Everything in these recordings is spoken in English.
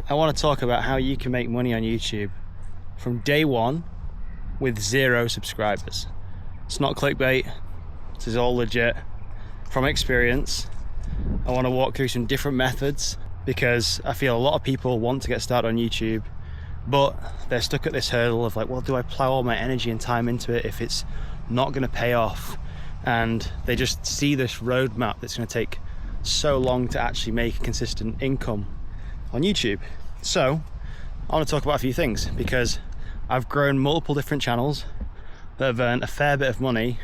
I want to talk about how you can make money on YouTube from day one with 0 subscribers. It's not clickbait, this is all legit from experience. I want to walk through some different methods because I feel a lot of people want to get started on YouTube, but they're stuck at this hurdle of like, well, do I plow all my energy and time into it if it's not going to pay off? And they just see this roadmap that's going to take so long to actually make a consistent income on YouTube. So I want to talk about a few things because I've grown multiple different channels that have earned a fair bit of money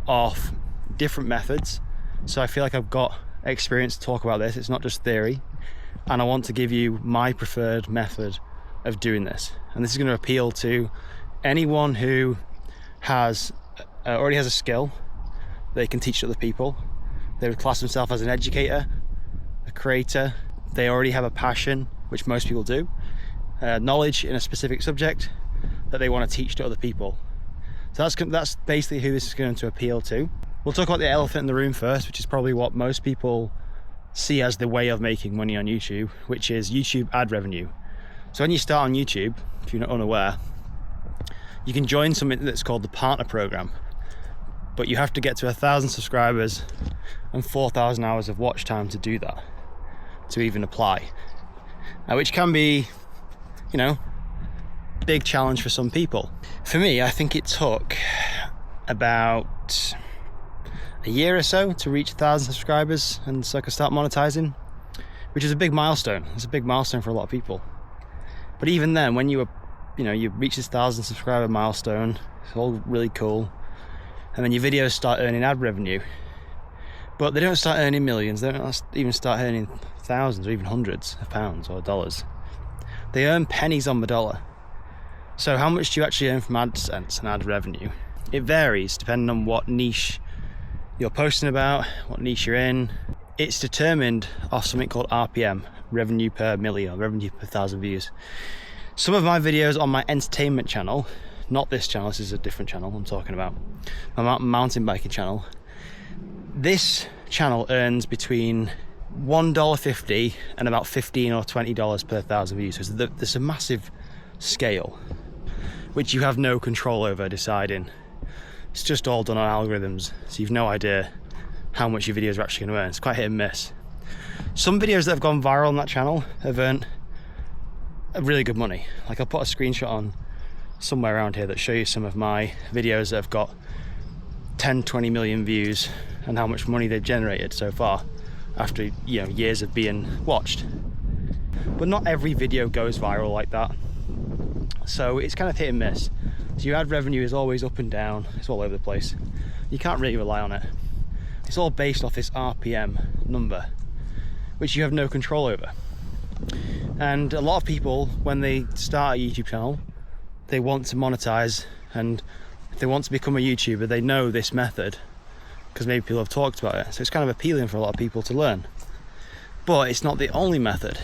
off different methods. So I feel like I've got experience to talk about this. It's not just theory, and I want to give you my preferred method of doing this. And this is going to appeal to anyone who has already has a skill they can teach other people. They would class themselves as an educator, a creator. They already have a passion, which most people do, knowledge in a specific subject that they want to teach to other people. So that's basically who this is going to appeal to. We'll talk about the elephant in the room first, which is probably what most people see as the way of making money on YouTube, which is YouTube ad revenue. So when you start on YouTube, if you're not unaware, you can join something that's called the partner program, but you have to get to 1,000 subscribers and 4,000 hours of watch time to do that, to even apply. Which can be, big challenge for some people. For me, I think it took about a year or so to reach 1,000 subscribers and so I could start monetizing, which is a big milestone. It's a big milestone for a lot of people. But even then, when you reach this 1,000 subscriber milestone, it's all really cool. And then your videos start earning ad revenue. But they don't start earning millions, they don't even start earning thousands or even hundreds of pounds or dollars. They earn pennies on the dollar. So how much do you actually earn from AdSense and ad revenue? It varies depending on what niche you're posting about, what niche you're in. It's determined off something called RPM, revenue per million, or revenue per 1,000 views. Some of my videos on my entertainment channel, not this channel, this is a different channel I'm talking about, my mountain biking channel. This channel earns between $1.50 and about $15 or $20 per 1,000 views. So there's a massive scale, which you have no control over deciding. It's just all done on algorithms, so you've no idea how much your videos are actually going to earn. It's quite hit and miss. Some videos that have gone viral on that channel have earned really good money. Like I'll put a screenshot on somewhere around here that show you some of my videos that have got 10-20 million views and how much money they've generated so far after years of being watched. But not every video goes viral like that, so it's kind of hit and miss. So your ad revenue is always up and down, it's all over the place. You can't really rely on it. It's all based off this RPM number, which you have no control over. And a lot of people, when they start a YouTube channel, they want to monetize, and if they want to become a YouTuber, they know this method because maybe people have talked about it. So it's kind of appealing for a lot of people to learn. But it's not the only method.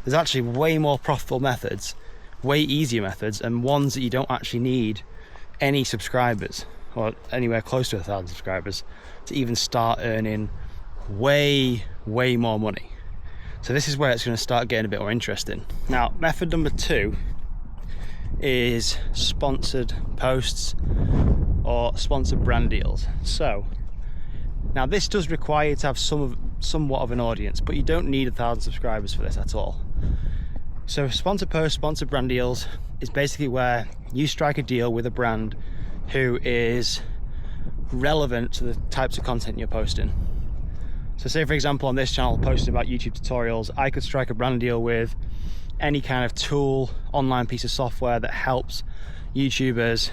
There's actually way more profitable methods, way easier methods, and ones that you don't actually need any subscribers or anywhere close to 1,000 subscribers to even start earning way more money. So this is where it's going to start getting a bit more interesting. Now, method number 2 is sponsored posts or sponsored brand deals. So now this does require you to have somewhat of an audience, but you don't need 1,000 subscribers for this at all. So sponsored posts, sponsored brand deals is basically where you strike a deal with a brand who is relevant to the types of content you're posting. So say for example on this channel posting about YouTube tutorials, I could strike a brand deal with any kind of tool, online piece of software that helps YouTubers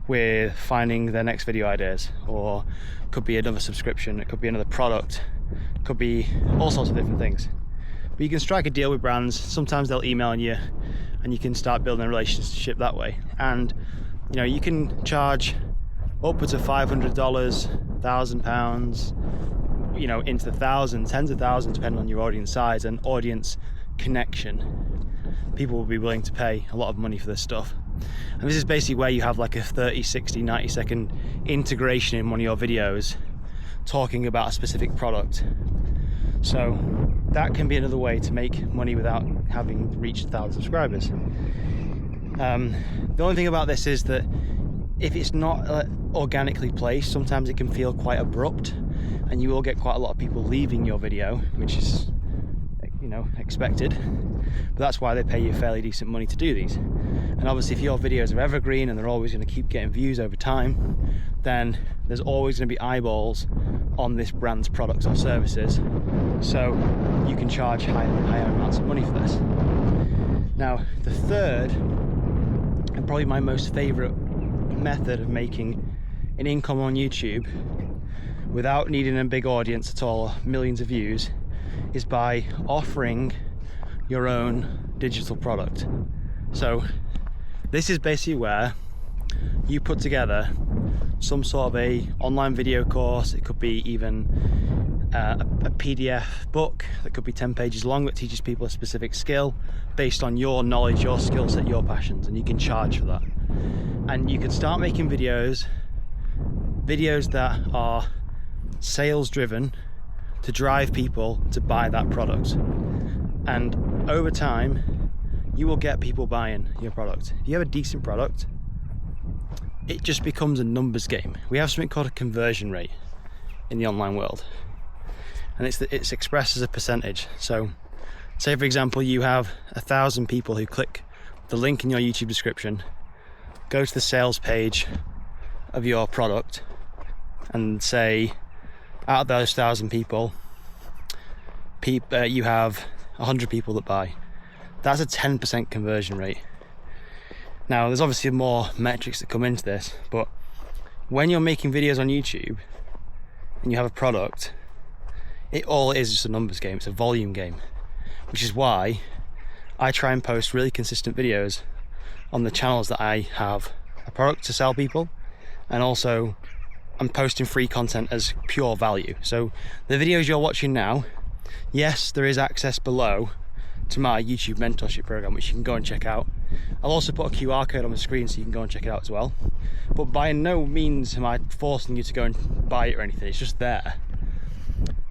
with finding their next video ideas, or it could be another subscription, it could be another product, it could be all sorts of different things. But you can strike a deal with brands. Sometimes they'll email you and you can start building a relationship that way. And you can charge upwards of $500, £1,000, into the thousands, tens of thousands, depending on your audience size and audience connection. People will be willing to pay a lot of money for this stuff. And this is basically where you have like a 30, 60, 90 second integration in one of your videos talking about a specific product. So that can be another way to make money without having reached 1,000 subscribers. The only thing about this is that if it's not organically placed, sometimes it can feel quite abrupt, and you will get quite a lot of people leaving your video, which is, you know, expected. But that's why they pay you fairly decent money to do these. And obviously if your videos are evergreen and they're always going to keep getting views over time, then there's always going to be eyeballs on this brand's products or services, so you can charge higher amounts of money for this. Now, the third, and probably my most favorite method of making an income on YouTube without needing a big audience at all, millions of views, is by offering your own digital product. So this is basically where you put together some sort of a online video course. It could be even a PDF book that could be 10 pages long that teaches people a specific skill based on your knowledge, your skill set, your passions, and you can charge for that. And you can start making videos that are sales driven to drive people to buy that product. And over time, you will get people buying your product. If you have a decent product, it just becomes a numbers game. We have something called a conversion rate in the online world, and it's expressed as a percentage. So say for example you have 1,000 people who click the link in your YouTube description, go to the sales page of your product, and say out of those 1,000 people, you have 100 people that buy. That's a 10% conversion rate. Now, there's obviously more metrics that come into this, but when you're making videos on YouTube and you have a product, it all is just a numbers game. It's a volume game, which is why I try and post really consistent videos on the channels that I have a product to sell people, and also I'm posting free content as pure value. So the videos you're watching now, yes, there is access below to my YouTube mentorship program, which you can go and check out. I'll also put a QR code on the screen so you can go and check it out as well. But by no means am I forcing you to go and buy it or anything. It's just there,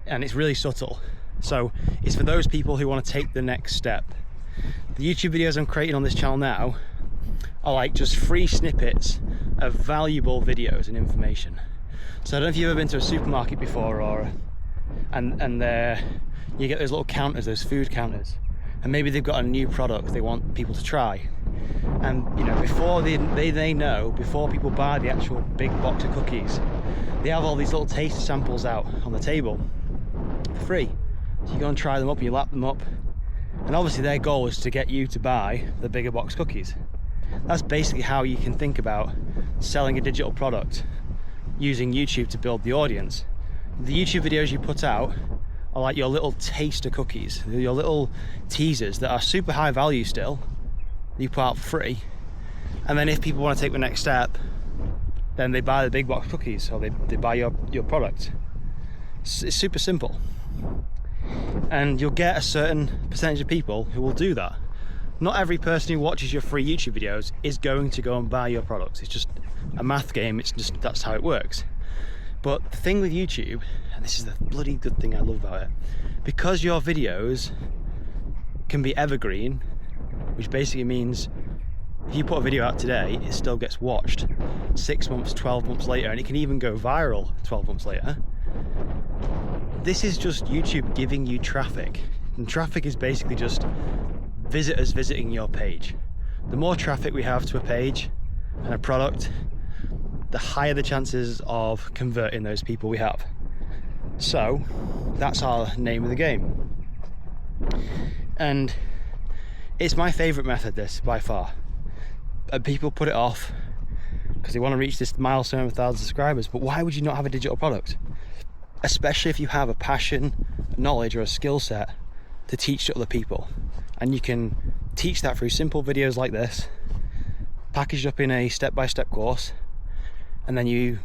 and it's really subtle. So it's for those people who want to take the next step. The YouTube videos I'm creating on this channel now are like just free snippets of valuable videos and information. So I don't know if you've ever been to a supermarket before, or and there you get those little counters, those food counters, and maybe they've got a new product they want people to try, and you know, before they know, before people buy the actual big box of cookies, they have all these little taste samples out on the table for free. So you go and try them up, you lap them up, and obviously their goal is to get you to buy the bigger box cookies. That's basically how you can think about selling a digital product using YouTube to build the audience. The YouTube videos you put out are like your little taster cookies, your little teasers that are super high value still, you put out for free, and then if people want to take the next step, then they buy the big box cookies, or they buy your product. It's super simple, and you'll get a certain percentage of people who will do that. Not every person who watches your free YouTube videos is going to go and buy your products. It's just a math game. It's just, that's how it works. But the thing with YouTube, and this is the bloody good thing I love about it, because your videos can be evergreen, which basically means if you put a video out today, it still gets watched 6 months, 12 months later, and it can even go viral 12 months later. This is just YouTube giving you traffic, and traffic is basically just visitors visiting your page. The more traffic we have to a page and a product, the higher the chances of converting those people we have. So that's our name of the game, and it's my favorite method, this, by far. People put it off because they want to reach this milestone of 1,000 subscribers, but why would you not have a digital product? Especially if you have a passion, knowledge, or a skill set to teach to other people, and you can teach that through simple videos like this, packaged up in a step-by-step course, and then you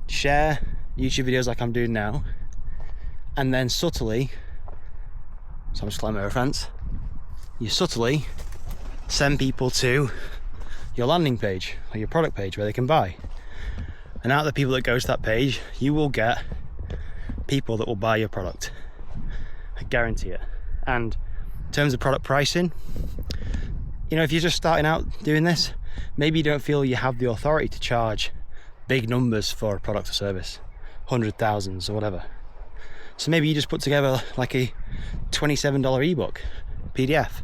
share YouTube videos like I'm doing now, and then subtly, so I'm just climbing over a fence, you subtly send people to your landing page or your product page where they can buy. And out of the people that go to that page, you will get people that will buy your product. I guarantee it. And in terms of product pricing, you know, if you're just starting out doing this, maybe you don't feel you have the authority to charge big numbers for a product or service, 100,000s or whatever. So maybe you just put together like a $27 ebook, PDF,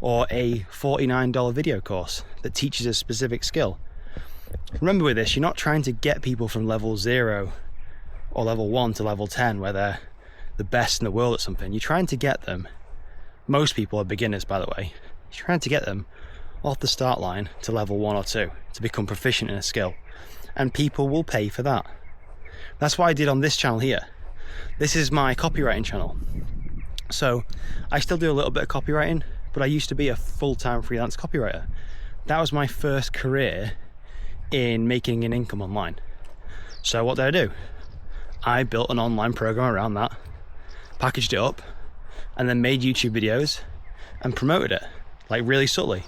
or a $49 video course that teaches a specific skill. Remember with this, you're not trying to get people from level 0 or level 1 to level 10 where they're the best in the world at something. You're trying to get them, most people are beginners by the way, you're trying to get them off the start line to level 1 or 2 to become proficient in a skill, and people will pay for that. That's what I did on this channel here. This is my copywriting channel. So I still do a little bit of copywriting, but I used to be a full-time freelance copywriter. That was my first career in making an income online. So what did I do? I built an online program around that, packaged it up, and then made YouTube videos and promoted it, like really subtly.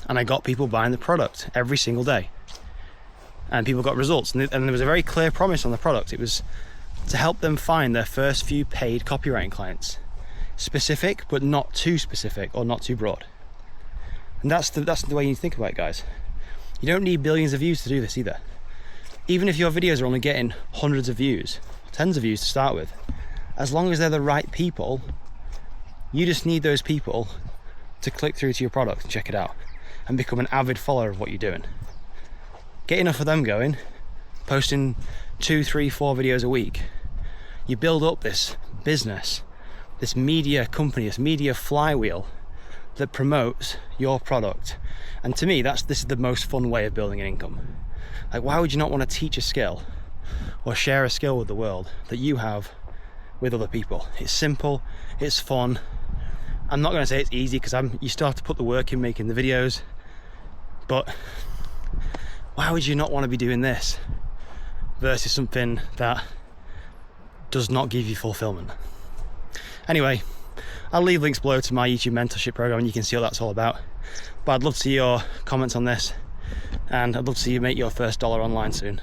And I got people buying the product every single day. And people got results. And there was a very clear promise on the product. It was to help them find their first few paid copywriting clients. Specific, but not too specific or not too broad. And that's the way you need to think about it, guys. You don't need billions of views to do this either. Even if your videos are only getting hundreds of views, tens of views to start with, as long as they're the right people, you just need those people to click through to your product and check it out and become an avid follower of what you're doing. Get enough of them going, posting 2, 3, 4 videos a week. You build up this business, this media company, this media flywheel that promotes your product. And to me, this is the most fun way of building an income. Like, why would you not want to teach a skill or share a skill with the world that you have with other people? It's simple, it's fun. I'm not going to say it's easy because you still have to put the work in making the videos, but why would you not want to be doing this versus something that does not give you fulfillment? Anyway, I'll leave links below to my YouTube mentorship program and you can see what that's all about. But I'd love to see your comments on this, and I'd love to see you make your first dollar online soon.